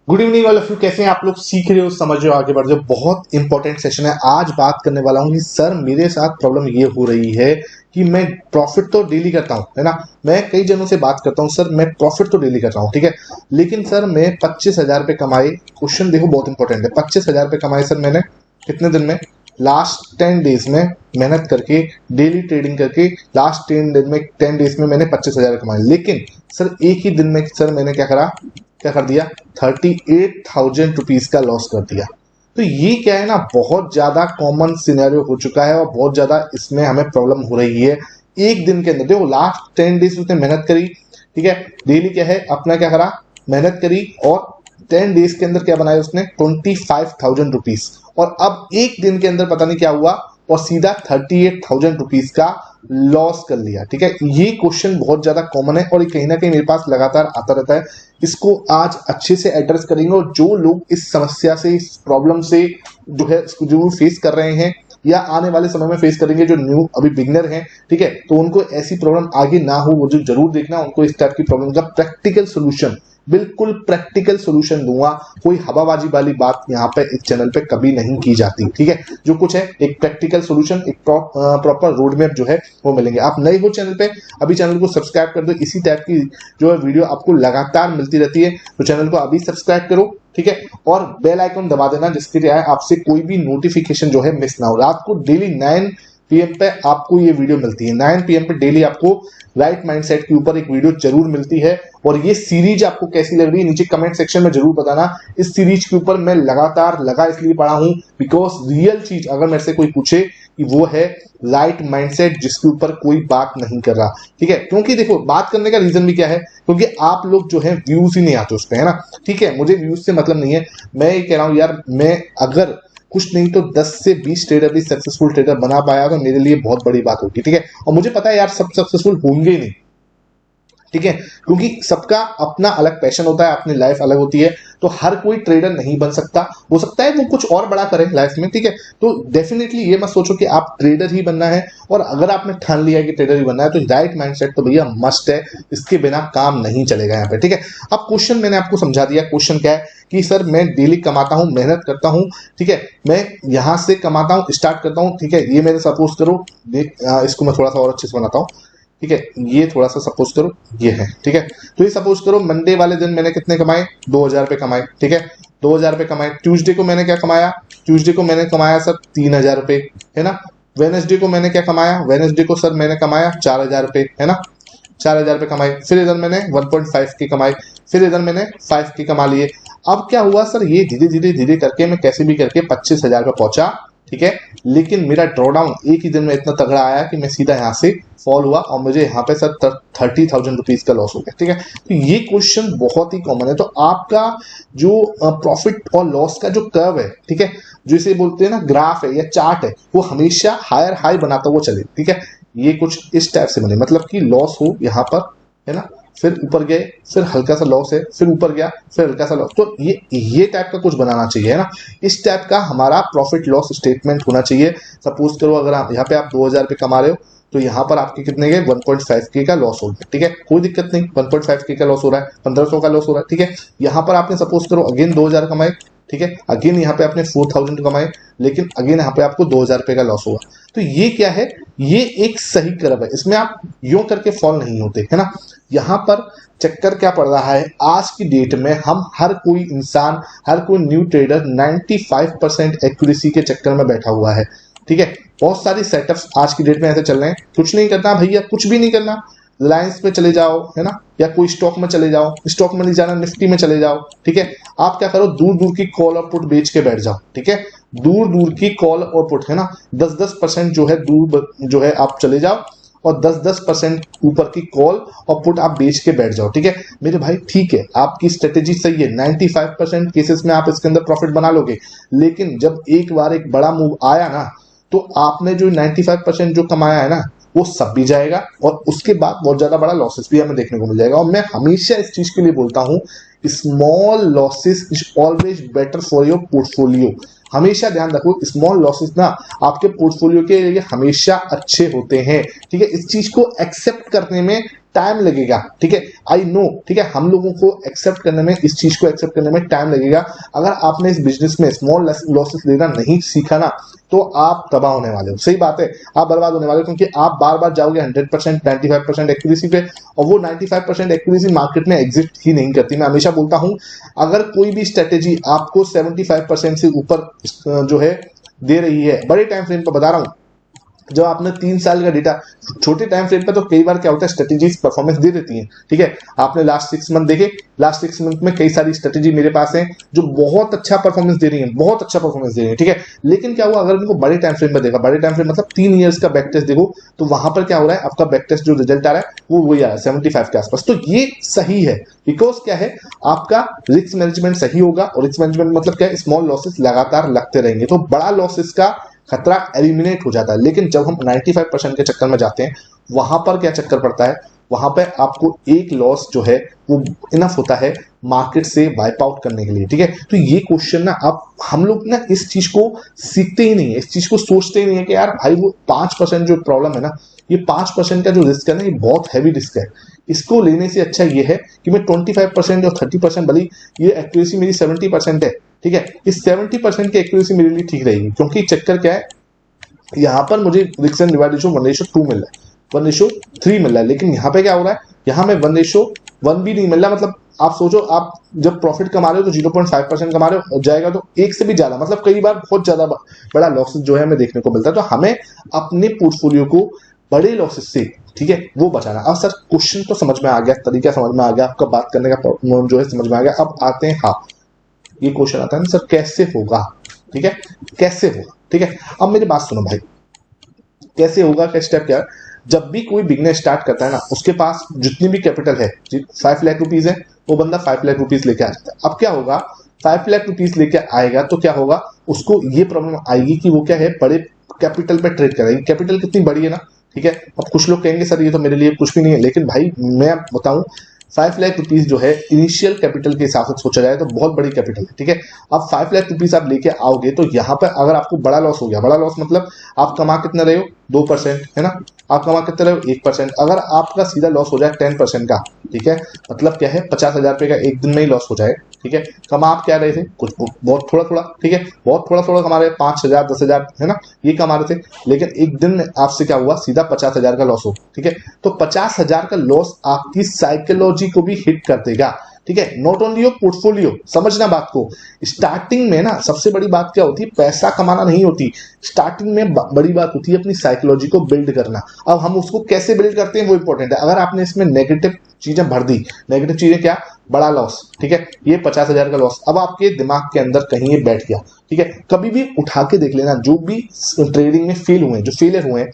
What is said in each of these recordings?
Good evening all of you. कैसे हैं आप लोग? सीख रहे हो, समझ रहे हो, आगे बढ़ रहे हो। बहुत इंपॉर्टेंट सेशन है। आज बात करने वाला हूं कि सर मेरे साथ प्रॉब्लम ये हो रही है कि मैं प्रॉफिट तो डेली करता हूं, है ना। मैं कई जनों से बात करता हूं, सर मैं प्रॉफिट तो डेली कर रहा हूं, ठीक है, लेकिन सर मैं 25,000 रुपये कमाए। क्वेश्चन देखो बहुत इंपॉर्टेंट है। 25,000 रुपये कमाए सर मैंने कितने दिन में? लास्ट 10 डेज में मेहनत करके, डेली ट्रेडिंग करके, लास्ट 10 डेज में मैंने 25,000 कमाए। लेकिन सर एक ही दिन में सर मैंने क्या कर दिया? 38,000 रुपीज का लॉस कर दिया। तो ये क्या है ना, बहुत ज्यादा कॉमन सिनेरियो हो चुका है और बहुत ज्यादा इसमें हमें प्रॉब्लम हो रही है। एक दिन के अंदर देखो, लास्ट 10 डेज उसने मेहनत करी, ठीक है, डेली क्या है अपना क्या करा, मेहनत करी, और 10 डेज के अंदर क्या बनाया उसने? 25,000 रुपीज। और अब एक दिन के अंदर पता नहीं क्या हुआ और सीधा 38,000 रुपीज का लॉस कर लिया, ठीक है। ये क्वेश्चन बहुत ज्यादा कॉमन है और ये कहीं ना कहीं मेरे पास लगातार आता रहता है। इसको आज अच्छे से एड्रेस करेंगे और जो लोग इस समस्या से, इस प्रॉब्लम से जो है जो फेस कर रहे हैं या आने वाले समय में फेस करेंगे, जो न्यू अभी बिगनर हैं, ठीक है, तो उनको ऐसी प्रॉब्लम आगे ना हो, वो जो जरूर देखना उनको इस टाइप की प्रॉब्लम का प्रैक्टिकल सोल्यूशन, बिल्कुल प्रैक्टिकल सोल्यूशन दूंगा। कोई हवाबाजी वाली बात यहाँ पे इस चैनल पे कभी नहीं की जाती, ठीक है। जो कुछ है एक प्रैक्टिकल सोल्यूशन, एक प्रॉपर रोड मैप जो है वो मिलेंगे। आप नए हो चैनल पे, अभी चैनल को सब्सक्राइब कर दो। इसी टाइप की जो है वीडियो आपको लगातार मिलती रहती है, तो चैनल को अभी सब्सक्राइब करो, ठीक है, और बेल आइकन दबा देना जिसके लिए आपसे कोई भी नोटिफिकेशन जो है मिस ना हो। रात को डेली 9 पीएम पे आपको ये वीडियो मिलती है। 9 पीएम पे डेली आपको राइट माइंडसेट के ऊपर एक वीडियो जरूर मिलती है। और ये सीरीज आपको कैसी लग रही है नीचे कमेंट सेक्शन में जरूर बताना। इस सीरीज के ऊपर मैं लगातार लगा इसलिए पढ़ा हूं बिकॉज रियल चीज अगर मेरे से कोई पूछे कि वो है राइट माइंडसेट, जिसके ऊपर कोई बात नहीं कर रहा, ठीक है। क्योंकि देखो बात करने का रीजन भी क्या है, क्योंकि आप लोग जो है व्यूज ही नहीं आते उस पर, है ना, ठीक है। मुझे व्यूज से मतलब नहीं है, मैं ये कह रहा हूं यार, मैं अगर कुछ नहीं तो 10 से 20 ट्रेडर भी सक्सेसफुल ट्रेडर बना पाया तो मेरे लिए बहुत बड़ी बात होगी, ठीक है। और मुझे पता है यार सब सक्सेसफुल होंगे ही नहीं, ठीक है, क्योंकि सबका अपना अलग पैशन होता है, अपनी लाइफ अलग होती है। तो हर कोई ट्रेडर नहीं बन सकता, हो सकता है वो कुछ और बड़ा करे लाइफ में, ठीक है। तो डेफिनेटली ये मत सोचो कि आप ट्रेडर ही बनना है, और अगर आपने ठान लिया है कि ट्रेडर ही बनना है तो राइट माइंडसेट तो भैया मस्ट है, इसके बिना काम नहीं चलेगा यहाँ पे, ठीक है। अब क्वेश्चन मैंने आपको समझा दिया। क्वेश्चन क्या है कि सर मैं डेली कमाता हूं, मेहनत करता हूं, ठीक है, मैं यहां से कमाता हूं, स्टार्ट करता हूं, ठीक है। ये मैंने सपोज करो, इसको मैं थोड़ा सा और अच्छे से बनाता हूं, ठीक है। ये थोड़ा सा सपोज करो ये है, ठीक है। तो ये सपोज करो मंडे वाले दिन मैंने कितने कमाए? 2,000 रुपये कमाए, ठीक है, 2,000 रुपये कमाए। ट्यूसडे को मैंने क्या कमाया? ट्यूसडे को मैंने कमाया सर 3,000 रुपये, है ना। वेनेसडे को मैंने क्या कमाया? वेनेसडे को सर मैंने कमाया 4,000 रुपये, है ना, 4,000 रुपये कमाए। फिर इधर मैंने 1.5 के कमाए, फिर इधर मैंने 5 के कमा लिए। अब क्या हुआ सर, ये धीरे धीरे धीरे करके मैं कैसे भी करके 25,000 पे पहुंचा, ठीक है। लेकिन मेरा ड्रॉडाउन एक ही दिन में इतना तगड़ा आया कि मैं सीधा यहाँ से फॉल हुआ और मुझे यहाँ पे सर 30,000 रुपीज का लॉस हो गया, ठीक है। तो ये क्वेश्चन बहुत ही कॉमन है। तो आपका जो प्रॉफिट और लॉस का जो कर्व है, ठीक है, जो इसे बोलते हैं ना ग्राफ है या चार्ट है, वो हमेशा हायर हाई बनाता हुआ चले, ठीक है। ये कुछ इस टाइप से बने, मतलब कि लॉस हो यहाँ पर, है ना, फिर ऊपर गए, फिर हल्का सा लॉस है, फिर ऊपर गया, फिर हल्का सा लॉस। तो ये टाइप का कुछ बनाना चाहिए, है ना। इस टाइप का हमारा प्रॉफिट लॉस स्टेटमेंट होना चाहिए। सपोज करो अगर आप यहाँ पे आप 2,000 रुपये कमा रहे हो तो यहाँ पर आपके कितने गए? 1.5 के का लॉस हो गया, ठीक है, कोई दिक्कत नहीं। 1.5 के का लॉस हो रहा है, 1,500 का लॉस हो रहा है, ठीक है। यहाँ पर आपने सपोज करो अगेन 2,000 कमाए, ठीक है, अगेन यहाँ पे आपने 4,000 कमाए, लेकिन अगेन यहाँ पे आपको 2,000 रुपये का लॉस हुआ। तो ये क्या है? ये एक सही कर्व है, इसमें आप यूं करके फॉल नहीं होते, है ना। यहाँ पर चक्कर क्या पड़ रहा है, आज की डेट में हम हर कोई इंसान, हर कोई न्यू ट्रेडर 95% एक्यूरेसी के चक्कर में बैठा हुआ है, ठीक है। बहुत सारी सेटअप्स आज की डेट में ऐसे चल रहे हैं। कुछ नहीं करना भैया, कुछ भी नहीं करना, रिलायंस पे चले जाओ, है ना, या कोई स्टॉक में चले जाओ, स्टॉक में नहीं जाना निफ्टी में चले जाओ, ठीक है। आप क्या करो, दूर दूर की कॉल और पुट बेच के बैठ जाओ, ठीक है, दूर दूर की कॉल और पुट, है ना, 10-10% जो है दूर जो है आप चले जाओ और 10-10% ऊपर की कॉल और पुट आप बेच के बैठ जाओ, ठीक है मेरे भाई, ठीक है, आपकी स्ट्रेटेजी सही है। 95% केसेस में आप इसके अंदर प्रॉफिट बना लोगे, लेकिन जब एक बार एक बड़ा मूव आया ना, तो आपने जो 95% जो कमाया है ना वो सब भी जाएगा और उसके बाद बहुत ज्यादा बड़ा लॉसेस भी हमें देखने को मिल जाएगा। और मैं हमेशा इस चीज के लिए बोलता हूं, small losses is always better for your portfolio. हमेशा ध्यान रखो, स्मॉल लॉसेस ना आपके पोर्टफोलियो के लिए हमेशा अच्छे होते हैं, ठीक है। इस चीज को एक्सेप्ट करने में टाइम लगेगा, ठीक है, आई नो, ठीक है, हम लोगों को एक्सेप्ट करने में, इस चीज को एक्सेप्ट करने में टाइम लगेगा। अगर आपने इस बिजनेस में स्मॉल लॉसेस लेना नहीं सीखा ना, तो आप तबाह होने वाले हो, सही बात है, आप बर्बाद होने वाले हो, क्योंकि आप बार बार जाओगे 100% 95% एक्यूरेसी पे, और वो 95% एक्यूरेसी मार्केट में एग्जिस्ट ही नहीं करती। मैं हमेशा बोलता हूं, अगर कोई भी स्ट्रेटेजी आपको 75% से ऊपर जो है दे रही है, बड़े टाइम फ्रेम पर बता रहा हूं, जब आपने 3 साल का डेटा, छोटे टाइम फ्रेम पे तो कई बार क्या होता है, स्ट्रेटेजीज परफॉर्मेंस दे देती हैं, ठीक है, आपने लास्ट 6 मंथ देखे, लास्ट 6 मंथ में कई सारी स्ट्रेटेजी मेरे पास हैं जो बहुत अच्छा परफॉर्मेंस दे रही है, बहुत अच्छा परफॉर्मेंस दे रही है, ठीक है, लेकिन क्या हुआ, अगर इनको बड़े टाइम फ्रेम में देखा, बड़े टाइम फ्रेम मतलब 3 ईयर्स का बैक टेस्ट देखो, तो वहां पर क्या हो रहा है, आपका बैक टेस्ट जो रिजल्ट आ रहा है वो वही आ रहा है 75 के आसपास। तो ये सही है, बिकॉज क्या है, आपका रिस्क मैनेजमेंट सही होगा, और रिस्क मैनेजमेंट मतलब क्या है, स्मॉल लॉसेस लगातार लगते रहेंगे, तो बड़ा लॉसेस का खतरा एलिमिनेट हो जाता है। लेकिन जब हम 95% के चक्कर में जाते हैं, वहां पर क्या चक्कर पड़ता है, वहां पर आपको एक लॉस जो है वो इनफ होता है मार्केट से वाइप आउट करने के लिए, ठीक है। तो ये क्वेश्चन ना, आप हम लोग ना इस चीज को सीखते ही नहीं है, इस चीज को सोचते ही नहीं है कि यार भाई वो 5% जो प्रॉब्लम है ना, ये 5% का जो रिस्क है ना, ये बहुत हैवी रिस्क है। इसको लेने से अच्छा ये है कि मैं 25% और 30%, भली ये एक्यूरेसी मेरी 70% है, ठीक है, इस 70% की एक्यूरेसी मेरे लिए ठीक रहेगी, क्योंकि चक्कर क्या है, यहाँ पर मुझे रिस्क एंड रिवार्ड रेशो 1:2 मिल रहा है, 1:3 मिल रहा है, लेकिन यहाँ पे क्या हो रहा है, यहाँ में 1:1 भी नहीं मिल रहा। मतलब आप सोचो, आप जब प्रॉफिट कमा रहे हो तो 0.5% कमा रहे हो, जाएगा तो एक से भी ज्यादा, मतलब कई बार बहुत ज्यादा बड़ा लॉसेस जो है हमें देखने को मिलता है। तो हमें अपने पोर्टफोलियो को बड़े लॉसेस से, ठीक है, वो बचाना। अब सर क्वेश्चन तो समझ में आ गया, तरीका समझ में आ गया, आपका बात करने का जो है समझ में आ गया। अब आते हैं, हाँ, ये क्वेश्चन आता है ना सर, कैसे होगा, ठीक है, कैसे होगा, ठीक है। अब मेरी बात सुनो भाई, कैसे होगा का स्टेप क्या है, जब भी कोई बिजनेस स्टार्ट करता है ना, उसके पास जितनी भी कैपिटल है, 5 लाख रुपीज है, वो बंदा 5 लाख रुपीज लेके आ जाता है। अब क्या होगा, 5 लाख रुपीज लेके आएगा तो क्या होगा, उसको ये प्रॉब्लम आएगी कि वो क्या है, बड़े कैपिटल पे ट्रेड करेगी। कैपिटल कितनी बड़ी है ना, ठीक है। अब कुछ लोग कहेंगे सर ये तो मेरे लिए कुछ भी नहीं है, लेकिन भाई मैं बताऊं, 5 लाख रुपीज जो है इनिशियल कैपिटल के हिसाब से सोचा जाए तो बहुत बड़ी कैपिटल है, ठीक है। अब 5 लाख रुपीज आप लेके आओगे तो यहाँ पर अगर आपको बड़ा लॉस हो गया, बड़ा लॉस मतलब आप कमा कितना रहे हो, 2%, है ना, आप कमा कितने रहे हो, 1%। अगर आपका सीधा लॉस हो जाए 10% का, ठीक है, मतलब क्या है, 50,000 रुपए का एक दिन में ही लॉस हो जाए, ठीक है। कमा आप क्या रहे थे, कुछ बहुत थोड़ा थोड़ा, ठीक है, बहुत थोड़ा थोड़ा कमा रहे, 5,000 10,000, है ना, ये कमा रहे थे, लेकिन एक दिन में आपसे क्या हुआ, सीधा 50,000 का लॉस हो, ठीक है। तो 50,000 का लॉस आपकी साइकोलॉजी को भी हिट कर देगा, ठीक है, नॉट ओनली योर पोर्टफोलियो। समझना बात को, स्टार्टिंग में ना सबसे बड़ी बात क्या होती है, पैसा कमाना नहीं होती, स्टार्टिंग में बड़ी बात होती है अपनी साइकोलॉजी को बिल्ड करना। अब हम उसको कैसे बिल्ड करते हैं वो इंपॉर्टेंट है। अगर आपने इसमें नेगेटिव चीजें भर दी, नेगेटिव चीजें क्या, बड़ा लॉस, ठीक है, ये 50,000 का लॉस, अब आपके दिमाग के अंदर कहीं ये बैठ गया, ठीक है। कभी भी उठा के देख लेना, जो भी ट्रेडिंग में फेल हुए, जो फेलियर हुए हैं,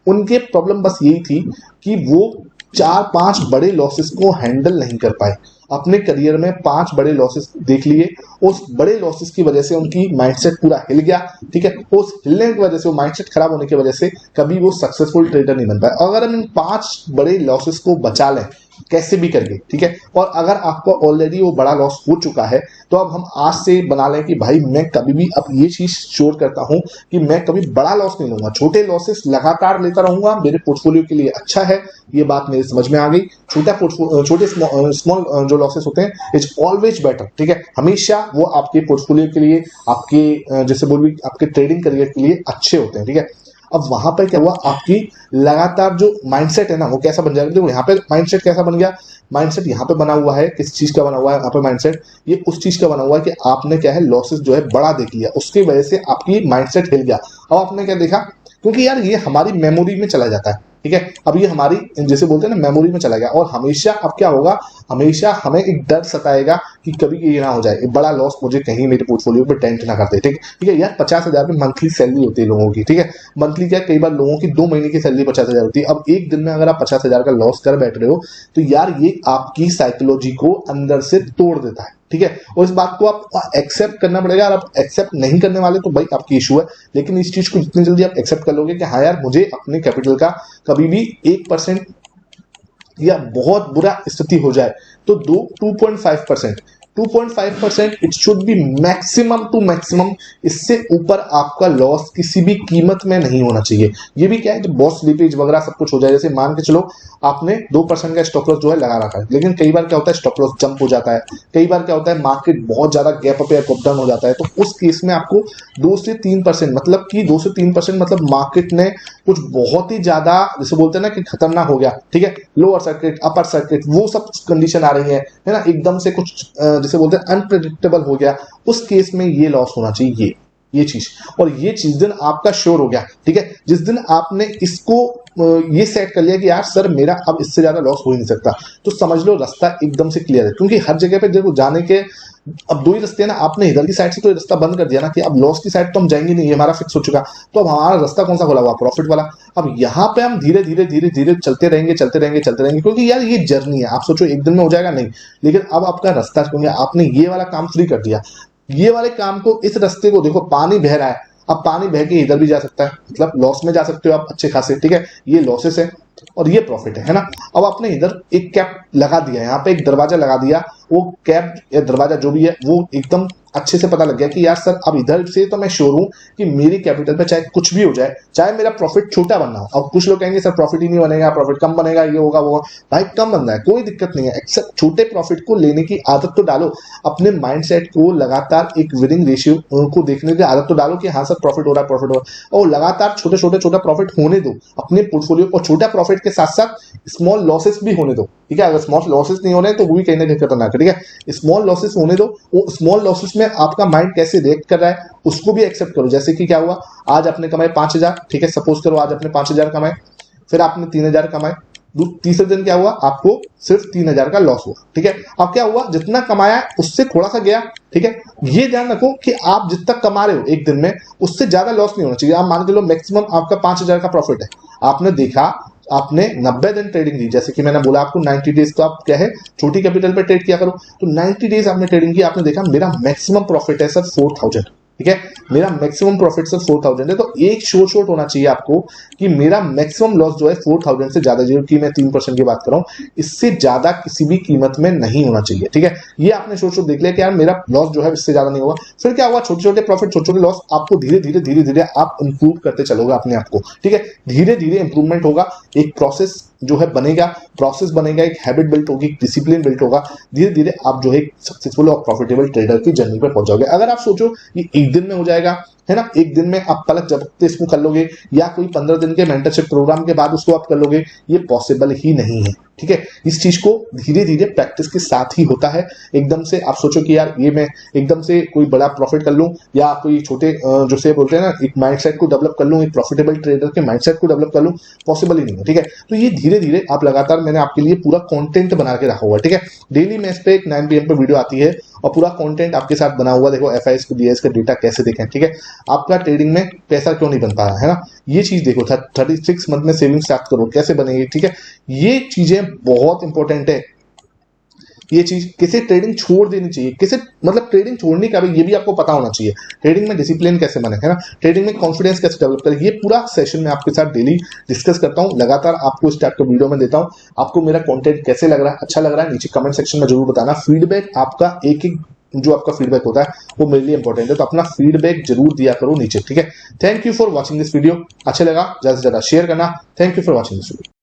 उनके प्रॉब्लम बस यही थी कि वो 4-5 बड़े लॉसेस को हैंडल नहीं कर पाए। अपने करियर में 5 बड़े लॉसेस देख लिए, उस बड़े लॉसेस की वजह से उनकी माइंडसेट पूरा हिल गया, ठीक है। उस हिलने की वजह से, वो माइंडसेट खराब होने की वजह से कभी वो सक्सेसफुल ट्रेडर नहीं बन पाए। अगर हम इन 5 बड़े लॉसेस को बचा लें कैसे भी करके, ठीक है, और अगर आपको ऑलरेडी वो बड़ा लॉस हो चुका है, तो अब हम आज से बना लें कि भाई मैं कभी भी, अब ये चीज श्योर करता हूं कि मैं कभी बड़ा लॉस नहीं लूंगा, छोटे लॉसेस लगातार लेता रहूंगा, मेरे पोर्टफोलियो के लिए अच्छा है। ये बात मेरी समझ में आ गई। छोटे स्मॉल जो लॉसेस होते हैं इज ऑलवेज बेटर, ठीक है, हमेशा वो आपके पोर्टफोलियो के लिए, आपके जैसे बोल, आपके ट्रेडिंग करियर के लिए अच्छे होते हैं, ठीक है। अब वहां पर क्या हुआ, आपकी लगातार जो माइंडसेट है ना, वो कैसा बन जाएगा, देखो यहाँ पे माइंडसेट कैसा बन गया, माइंडसेट यहाँ पे बना हुआ है, किस चीज का बना हुआ है यहाँ पे माइंडसेट, ये उस चीज का बना हुआ है कि आपने क्या है, लॉसेस जो है बड़ा देख लिया, उसकी वजह से आपकी माइंडसेट हिल गया। अब आपने क्या देखा, क्योंकि यार ये हमारी मेमोरी में चला जाता है, ठीक है, अब ये हमारी जैसे बोलते हैं ना, मेमोरी में चला गया, और हमेशा अब क्या होगा, हमेशा हमें एक डर सताएगा कि कभी ये ना हो जाए, एक बड़ा लॉस मुझे कहीं मेरे पोर्टफोलियो पे टेंट ना कर दे, ठीक है यार। 50,000 में मंथली सैलरी होती है लोगों की, ठीक है, मंथली क्या, कई बार लोगों की 2 महीने की सैलरी 50,000 होती है। अब एक दिन में अगर आप 50,000 का लॉस कर बैठ रहे हो, तो यार ये आपकी साइकोलॉजी को अंदर से तोड़ देता है, ठीक है, और इस बात को आप एक्सेप्ट करना पड़ेगा। और आप एक्सेप्ट नहीं करने वाले तो भाई आपकी इशू है, लेकिन इस चीज को जितनी जल्दी आप एक्सेप्ट कर लोगे कि हाँ यार, मुझे अपने कैपिटल का कभी भी 1% या बहुत बुरा स्थिति हो जाए तो 2.5%, 2.5%, it should be maximum to maximum. इससे ऊपर आपका लॉस किसी भी कीमत में नहीं होना चाहिए। ये भी क्या है, जब बॉस स्लीपेज वगैरह सब कुछ हो जाए, जैसे मान के चलो आपने 2% का स्टॉप लॉस जो है लगा रखा है, लेकिन कई बार क्या होता है स्टॉप लॉस जंप हो जाता है, कई बार क्या होता है मार्केट बहुत ज्यादा गैप अप या गैप डाउन हो जाता है, तो उस केस में आपको 2 से 3%, मतलब कि 2 से 3% मतलब मार्केट ने कुछ बहुत ही ज्यादा, जैसे बोलते हैं ना कि खतरनाक हो गया, ठीक है, लोअर सर्किट अपर सर्किट वो सब कंडीशन आ रही है ना, एकदम से कुछ जैसे बोलते हैं अनप्रेडिक्टेबल हो गया, उस केस में ये लॉस होना चाहिए ये चीज। और ये चीज दिन आपका श्योर हो गया, ठीक है, जिस दिन आपने इसको ये सेट कर लिया कि यार सर मेरा अब इससे ज्यादा लॉस हो ही नहीं सकता, तो समझ लो रास्ता एकदम से क्लियर है। क्योंकि हर जगह पे देखो जाने के अब 2 ही रास्ते हैं ना, आपने इधर की साइड से तो रास्ता बंद कर दिया ना कि अब लॉस की साइड तो हम जाएंगे नहीं, ये हमारा फिक्स हो चुका, तो अब हमारा रास्ता कौन सा खुला हुआ, प्रॉफिट वाला। अब यहाँ पे हम धीरे धीरे धीरे धीरे चलते रहेंगे चलते रहेंगे चलते रहेंगे, क्योंकि यार ये जर्नी है, आप सोचो एक दिन में हो जाएगा नहीं, लेकिन अब आपका रास्ता, क्योंकि आपने ये वाला काम फ्री कर दिया, ये वाले काम को, इस रास्ते को देखो पानी बह रहा है, अब पानी बह के इधर भी जा सकता है, मतलब लॉस में जा सकते हो आप अच्छे खासे, ठीक है, ये लॉसेस है और ये प्रॉफिट है ना। अब आपने इधर एक कैप लगा दिया, यहाँ पे एक दरवाजा लगा दिया, वो कैप या दरवाजा जो भी है वो एकदम अच्छे से पता लग गया कि यार सर अब इधर से तो मैं श्योर हूं कि मेरी कैपिटल पे चाहे कुछ भी हो जाए, चाहे मेरा प्रॉफिट छोटा बनना हो। अब कुछ लोग कहेंगे सर प्रॉफिट ही नहीं बनेगा, प्रॉफिट कम बनेगा, ये होगा वो होगा, भाई कम बनना है कोई दिक्कत नहीं है, एक्सेप्ट छोटे प्रॉफिट को लेने की आदत तो डालो, अपने माइंडसेट को लगातार एक विनिंग रेशियो को देखने की आदत तो डालो कि हाँ सर प्रॉफिट हो रहा है प्रॉफिट हो रहा है, और लगातार छोटे छोटे छोटा प्रॉफिट होने दो अपने पोर्टफोलियो, और छोटा प्रॉफिट के साथ साथ स्मॉल लॉसेस भी होने दो, ठीक है। अगर स्मॉल लॉसेस नहीं हो रहे हैं तो वो भी कहीं ना कहीं खतरनाक है, ठीक है, स्मॉल लॉसेस होने दो, वो स्मॉल लॉसेस में आपका माइंड कैसे रिएक्ट कर रहा है उसको भी एक्सेप्ट करो। जैसे कि क्या हुआ, आज आपने कमाए 5,000, ठीक है, सपोज करो आज आपने 5,000 कमाए, फिर आपने 3,000 कमाए, तीसरे दिन क्या हुआ, आपको सिर्फ 3,000 का लॉस हुआ, ठीक है। अब क्या हुआ, जितना कमाया उससे थोड़ा सा गया, ठीक है। ये ध्यान रखो कि आप जितना कमा रहे हो एक दिन में उससे ज्यादा लॉस नहीं होना चाहिए। आप मान के लो मैक्सिमम आपका 5,000 का प्रॉफिट है, आपने देखा आपने 90 दिन ट्रेडिंग की, जैसे कि मैंने बोला आपको 90 डेज तो आप क्या है छोटी कैपिटल पे ट्रेड किया करो, तो 90 डेज आपने ट्रेडिंग की, आपने देखा मेरा मैक्सिमम प्रॉफिट है सर 4,000, ठीक है, मेरा मैक्सिमम प्रॉफिट सर 4,000 है, तो एक शॉर्ट होना चाहिए आपको कि मेरा मैक्सिमम लॉस जो है 4,000 से ज्यादा, जो कि मैं 3% की बात कर रहा हूं, इससे ज्यादा किसी भी कीमत में नहीं होना चाहिए, ठीक है। ये आपने शॉर्ट देख लिया कि यार मेरा लॉस जो है इससे ज्यादा नहीं होगा, फिर क्या हुआ, छोटे छोटे प्रॉफिट छोटे छोटे लॉस, आपको धीरे धीरे आप इंप्रूव करते चलोगे अपने आप को, ठीक है, धीरे धीरे इंप्रूवमेंट होगा, एक प्रोसेस जो है बनेगा, प्रोसेस बनेगा, एक हैबिट बिल्ट होगी, डिसिप्लिन बिल्ट होगा, धीरे धीरे आप जो है सक्सेसफुल और प्रॉफिटेबल ट्रेडर की जर्नी पर पहुंच जाओगे। अगर आप सोचो कि एक दिन में हो जाएगा, है ना, एक दिन में आप पलक झपकते इसको कर लोगे, या कोई 15 दिन के मेंटरशिप प्रोग्राम के बाद उसको आप कर लोगे, ये पॉसिबल ही नहीं है, ठीक है। इस चीज को धीरे धीरे प्रैक्टिस के साथ ही होता है। एकदम से आप सोचो कि यार ये मैं एकदम से कोई बड़ा प्रॉफिट कर लूं, या कोई छोटे जो से बोलते हैं ना एक माइंडसेट को डेवलप कर लूं, एक प्रॉफिटेबल ट्रेडर के माइंडसेट को डेवलप कर लूं, पॉसिबल ही नहीं है, ठीक है। तो ये धीरे धीरे आप लगातार, मैंने आपके लिए पूरा कंटेंट बना के रखा हुआ है, ठीक है, डेली में इस पे एक 9 PM पे वीडियो आती है और पूरा कंटेंट आपके साथ बना हुआ, देखो FIS को DIS का डेटा कैसे देखें, ठीक है, आपका ट्रेडिंग में पैसा क्यों नहीं बन पा रहा है ना, ये चीज देखो, 36 मंथ में सेविंग स्टार्ट करो कैसे बनेगी, ठीक है, ये चीजें बहुत इंपॉर्टेंट है। ये चीज किसे ट्रेडिंग छोड़ देनी चाहिए, किसे मतलब ट्रेडिंग छोड़ने का भी ये भी आपको पता होना चाहिए, ट्रेडिंग में डिसिप्लिन कैसे बने, है ना, ट्रेडिंग में कॉन्फिडेंस कैसे डेवलप करें, ये पूरा सेशन में आपके साथ डेली डिस्कस करता हूं, लगातार आपको इस टाइप का वीडियो में देता हूं। आपको मेरा कंटेंट कैसे लग रहा है, अच्छा लग रहा है, नीचे कमेंट सेक्शन में जरूर बताना। फीडबैक आपका एक जो आपका फीडबैक होता है वो मेरे लिए इंपॉर्टेंट है, तो अपना फीडबैक जरूर दिया करो नीचे, ठीक है। Thank you for watching this video, अच्छा लगा ज्यादा से ज्यादा शेयर करना। Thank you for watching this video.